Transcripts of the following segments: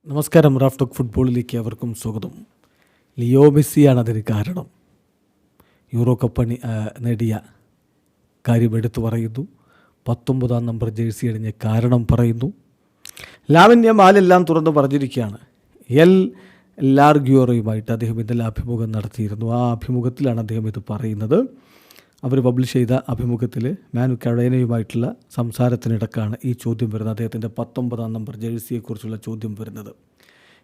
നമസ്കാരം. Raf talk ഫുട്ബോളിലേക്ക് അവർക്കും സ്വാഗതം. ലിയോ മെസ്സിയാണ് അതിന് കാരണം. യൂറോ കപ്പ് നേടിയ കാര്യം എടുത്തു പറയുന്നു. 19 നമ്പർ ജേഴ്സി അണിഞ്ഞ കാരണം പറയുന്നു. ലാമിൻ യമാലെല്ലാം തുറന്നു പറഞ്ഞിരിക്കുകയാണ്. എൽ ലാർഗ്യോറയുമായിട്ട് അദ്ദേഹം ഇന്നലെ അഭിമുഖം നടത്തിയിരുന്നു. ആ അഭിമുഖത്തിലാണ് അദ്ദേഹം ഇത് പറയുന്നത്. അവർ പബ്ലിഷ് ചെയ്ത അഭിമുഖത്തിൽ മാനു കഴേനയുമായിട്ടുള്ള സംസാരത്തിനിടക്കാണ് ഈ ചോദ്യം വരുന്നത്. അദ്ദേഹത്തിൻ്റെ 19 നമ്പർ ജേഴ്സിയെക്കുറിച്ചുള്ള ചോദ്യം വരുന്നത്.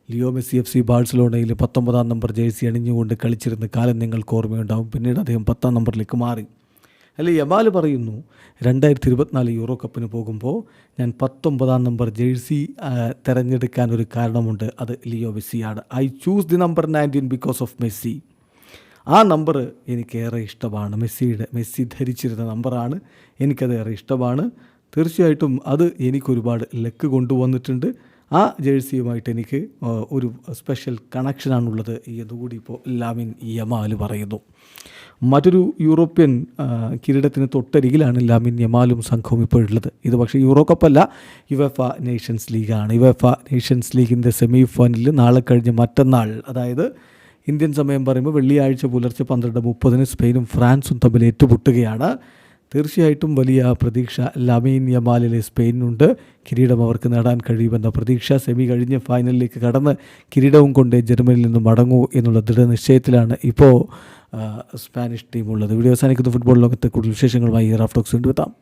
ലിയോ മെസ്സി FC ബാഴ്സലോണയിൽ 19 നമ്പർ ജേഴ്സി അണിഞ്ഞുകൊണ്ട് കളിച്ചിരുന്ന കാലം നിങ്ങൾക്ക് ഓർമ്മയുണ്ടാവും. പിന്നീട് അദ്ദേഹം 10 നമ്പറിലേക്ക് മാറി. അല്ലെ, യമാൽ പറയുന്നു 2024 യൂറോ കപ്പിന് പോകുമ്പോൾ ഞാൻ 19 നമ്പർ ജേഴ്സി തിരഞ്ഞെടുക്കാൻ ഒരു കാരണമുണ്ട്. അത് ലിയോ മെസ്സിയാണ്. I choose the number 19 because of Messi. ആ നമ്പർ എനിക്കേറെ ഇഷ്ടമാണ്. മെസ്സി ധരിച്ചിരുന്ന നമ്പറാണ്. എനിക്കത് ഏറെ ഇഷ്ടമാണ്. തീർച്ചയായിട്ടും അത് എനിക്കൊരുപാട് ലക്ക് കൊണ്ടുവന്നിട്ടുണ്ട്. ആ ജേഴ്സിയുമായിട്ട് എനിക്ക് ഒരു സ്പെഷ്യൽ കണക്ഷനാണുള്ളത് എന്നുകൂടി ഇപ്പോൾ ലാമിൻ യമാൽ പറയുന്നു. മറ്റൊരു യൂറോപ്യൻ കിരീടത്തിന് തൊട്ടരികിലാണ് ലാമിൻ യമാലും സംഘവും ഇപ്പോഴുള്ളത്. ഇത് പക്ഷേ യൂറോ കപ്പല്ല, യുവേഫ നേഷൻസ് ലീഗാണ്. യുവേഫ നേഷൻസ് ലീഗിൻ്റെ സെമി ഫൈനലിൽ നാളെ കഴിഞ്ഞ് മറ്റന്നാൾ, അതായത് ഇന്ത്യൻ സമയം പറയുമ്പോൾ വെള്ളിയാഴ്ച പുലർച്ചെ 12:30 സ്പെയിനും ഫ്രാൻസും തമ്മിൽ ഏറ്റുമുട്ടുകയാണ്. തീർച്ചയായിട്ടും വലിയ പ്രതീക്ഷ ലാമിൻ യമാലിലെ സ്പെയിനുണ്ട്. കിരീടം അവർക്ക് നേടാൻ കഴിയുമെന്ന പ്രതീക്ഷ. സെമി കഴിഞ്ഞ് ഫൈനലിലേക്ക് കടന്ന് കിരീടവും കൊണ്ട് ജർമ്മനിയിൽ നിന്ന് മടങ്ങൂ എന്നുള്ള ദൃഢനിശ്ചയത്തിലാണ് ഇപ്പോൾ സ്പാനിഷ് ടീമുള്ളത്. വീഡിയോ അവസാനിക്കുന്ന ഫുട്ബോൾ ലോകത്തെ കൂടുതൽ വിശേഷങ്ങളുമായി റാഫ് ടോക്സ് കൊണ്ടുവെത്താം.